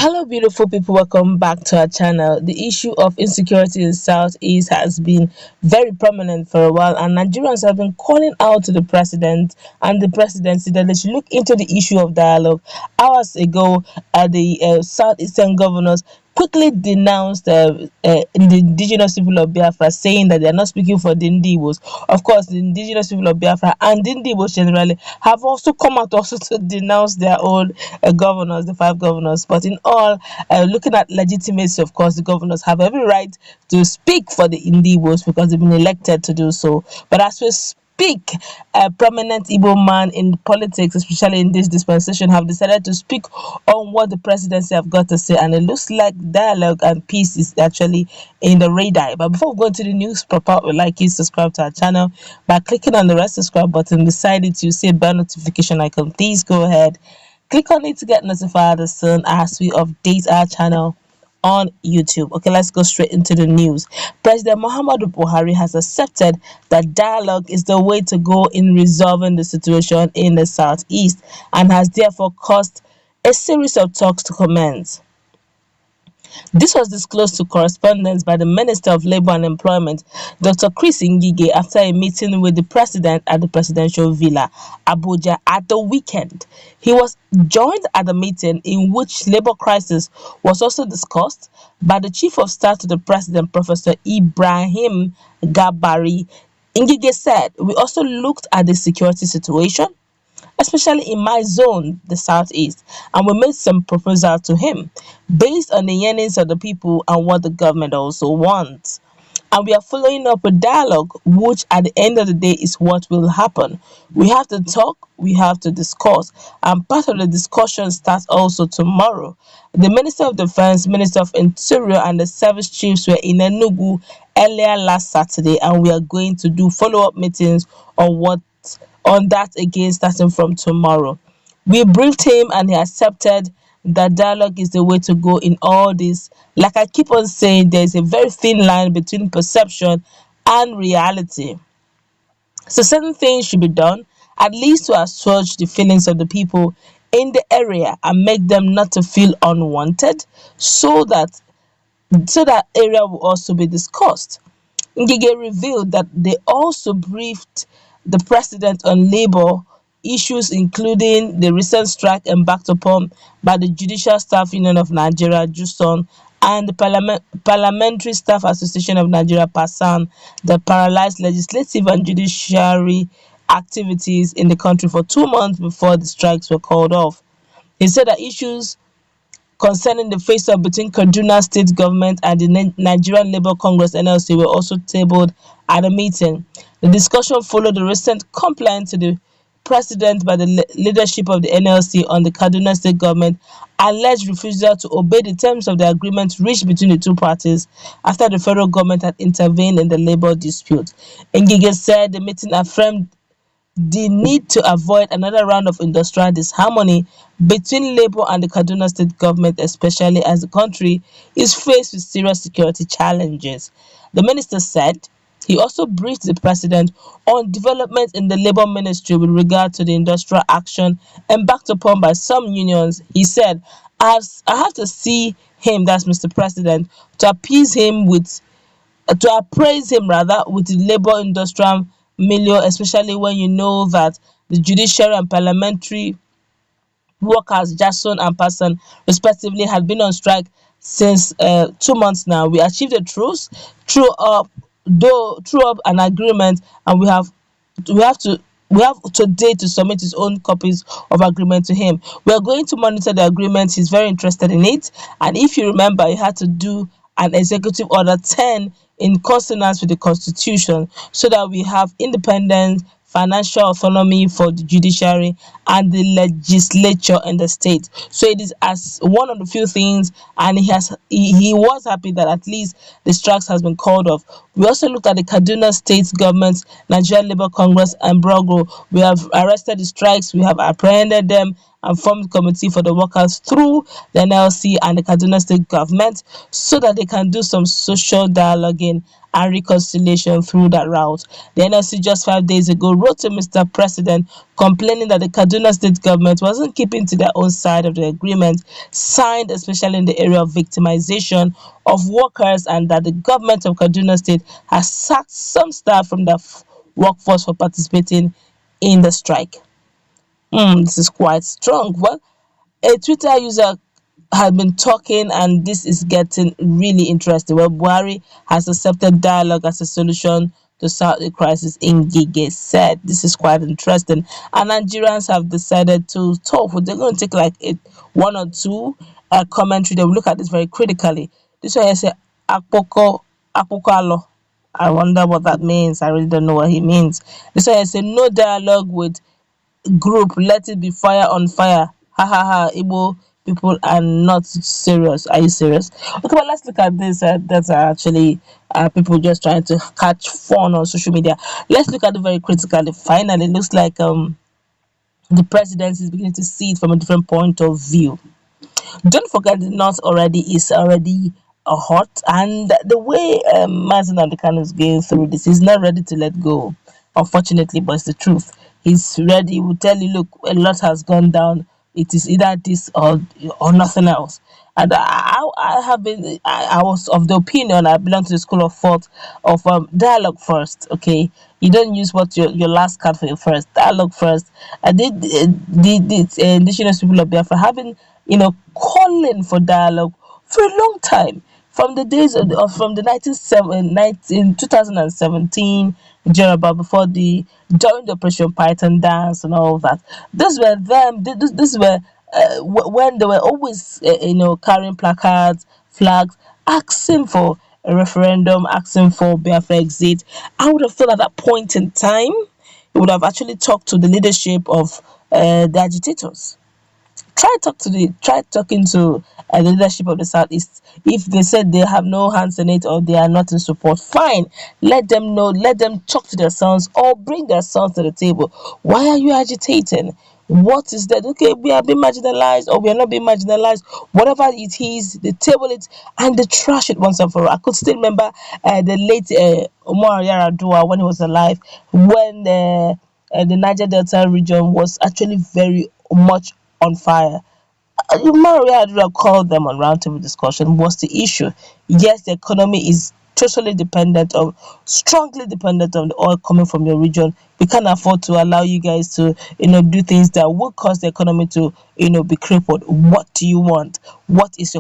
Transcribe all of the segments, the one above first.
Hello, beautiful people. Welcome back to our channel. The issue of insecurity in Southeast has been very prominent for a while, and Nigerians have been calling out to the president and the presidency that they should look into the issue of dialogue. Hours ago, the Southeastern governors quickly denounced the indigenous people of Biafra, saying that they are not speaking for the Ndibos. Of course, the indigenous people of Biafra and the Ndibos generally have also come out also to denounce their own governors, the five governors. But in all, looking at legitimacy, of course, the governors have every right to speak for the Ndibos because they've been elected to do so. But as we speak, a prominent Igbo man in politics, especially in this dispensation, have decided to speak on what the presidency have got to say, and it looks like dialogue and peace is actually in the radar. But before we go into the news proper, we'd like you to subscribe to our channel by clicking on the red subscribe button. Beside it, you see a bell notification icon. Please go ahead, click on it to get notified as soon as we update our channel on YouTube. Okay, let's go straight into the news. President Muhammadu Buhari has accepted that dialogue is the way to go in resolving the situation in the southeast and has therefore caused a series of talks to commence. This was disclosed to correspondents by the Minister of Labour and Employment, Dr. Chris Ngige, after a meeting with the president at the presidential villa, Abuja, at the weekend. He was joined at the meeting, in which labour crisis was also discussed, by the Chief of Staff to the President, Professor Ibrahim Gabari. Ngige said, "We also looked at the security situation, especially in my zone, the southeast, and we made some proposals to him based on the yearnings of the people and what the government also wants. And we are following up a dialogue, which at the end of the day is what will happen. We have to talk, we have to discuss, and part of the discussion starts also tomorrow. The Minister of Defense, Minister of Interior, and the service chiefs were in Enugu earlier last Saturday, and we are going to do follow-up meetings on that again starting from tomorrow. We briefed him and he accepted that dialogue is the way to go in all this. Like I keep on saying, there's a very thin line between perception and reality. So certain things should be done, at least to assuage the feelings of the people in the area and make them not to feel unwanted, so that area will also be discussed." Ngige revealed that they also briefed the president on labor issues, including the recent strike embarked upon by the Judicial Staff Union of Nigeria, JUSON, and the Parliamentary Staff Association of Nigeria, PASAN, that paralyzed legislative and judiciary activities in the country for 2 months before the strikes were called off. He said that issues concerning the face-off between Kaduna State Government and the Nigerian Labour Congress (NLC) were also tabled at a meeting. The discussion followed the recent complaint to the president by the leadership of the NLC on the Kaduna State Government alleged refusal to obey the terms of the agreement reached between the two parties after the federal government had intervened in the labour dispute. Ngige said the meeting affirmed the need to avoid another round of industrial disharmony between Labour and the Kaduna State Government, especially as the country is faced with serious security challenges. The minister said he also briefed the president on developments in the Labour Ministry with regard to the industrial action embarked upon by some unions. He said, "As I have to see him, that's Mr. President, to appease him to appraise him rather with the labour industrial milieu, especially when you know that the judiciary and parliamentary workers, Jason and Person, respectively, had been on strike since 2 months now. We achieved a truce, through up an agreement, and we have today to submit his own copies of agreement to him. We are going to monitor the agreement. He's very interested in it, and if you remember, you had to do an executive order 10 in consonance with the constitution, so that we have independent financial autonomy for the judiciary and the legislature in the state." So it is as one of the few things, and he was happy that at least the strikes has been called off. We also looked at the Kaduna State Government, Nigerian Labour Congress, and Brogo. We have arrested the strikes, we have apprehended them, and formed committee for the workers through the NLC and the Kaduna state government so that they can do some social dialoguing and reconciliation through that route. The NLC just 5 days ago wrote to Mr. President complaining that the Kaduna state government wasn't keeping to their own side of the agreement signed, especially in the area of victimization of workers, and that the government of Kaduna state has sacked some staff from the workforce for participating in the strike. This is quite strong. Well, a Twitter user had been talking, and this is getting really interesting. Well, Buhari has accepted dialogue as a solution to solve the crisis, Ngige said. This is quite interesting. And Nigerians have decided to talk. They're going to take like one or two commentary. They will look at this very critically. This one I say, Akpoko, Akpokalo. I wonder what that means. I really don't know what he means. This one I say, no dialogue with group, let it be fire on fire. Ha ha ha. Igbo people are not serious. Are you serious? Okay, but let's look at this. That's actually people just trying to catch fun on social media. Let's look at it very critically. Finally, it looks like the presidency is beginning to see it from a different point of view. Don't forget the north already is already hot, and the way Martin Andekano is going through this, he's not ready to let go, unfortunately, but it's the truth. He's ready. He will tell you, look, a lot has gone down. It is either this or nothing else. And I have been, I was of the opinion, I belong to the school of thought of dialogue first. Okay, you don't use what your last card for your first dialogue first. I did the indigenous people of Biafra have been, calling for dialogue for a long time, from the days from the 2017 Jeroboam, before the during the Operation Python dance and all that. These were them. This were when they were always carrying placards, flags, asking for a referendum, asking for Biafra exit. I would have thought at that point in time, it would have actually talked to the leadership of the agitators. Try talking to the leadership of the southeast. If they said they have no hands in it or they are not in support, fine, let them know, let them talk to their sons or bring their sons to the table. Why are you agitating? What is that? Okay, we are being marginalized or we are not being marginalized, whatever it is, they table it and they trash it once and for all. I could still remember the late Omar Yaradua when he was alive, when the Niger Delta region was actually very much on fire. Maria Adura called them on roundtable discussion. What's the issue? Yes, the economy is totally dependent on, strongly dependent on the oil coming from your region. We can't afford to allow you guys to, do things that will cause the economy to, be crippled. What do you want? What is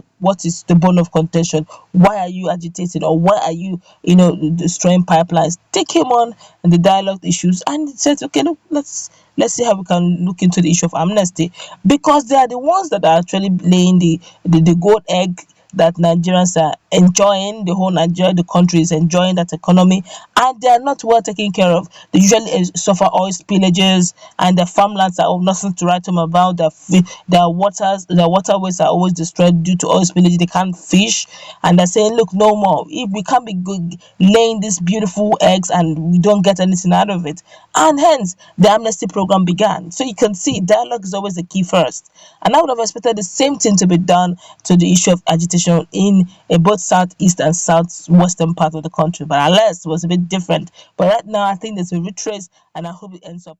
the bone of contention? Why are you agitating, or why are you, destroying pipelines? Take him on and the dialogue issues, and it says, okay, look, let's see how we can look into the issue of amnesty, because they are the ones that are actually laying the gold egg that Nigerians are enjoying. The whole Nigeria, the country is enjoying that economy, and they are not well taken care of. They usually suffer oil spillages, and their farmlands are of nothing to write home about. Their waterways are always destroyed due to oil spillage. They can't fish, and they're saying, look, no more. If we can't be good laying these beautiful eggs and we don't get anything out of it, and hence the amnesty program began. So you can see dialogue is always the key first, and I would have expected the same thing to be done to the issue of agitation in both southeast and southwestern part of the country. But alas, it was a bit different. But right now, I think there's a retrace, and I hope it ends up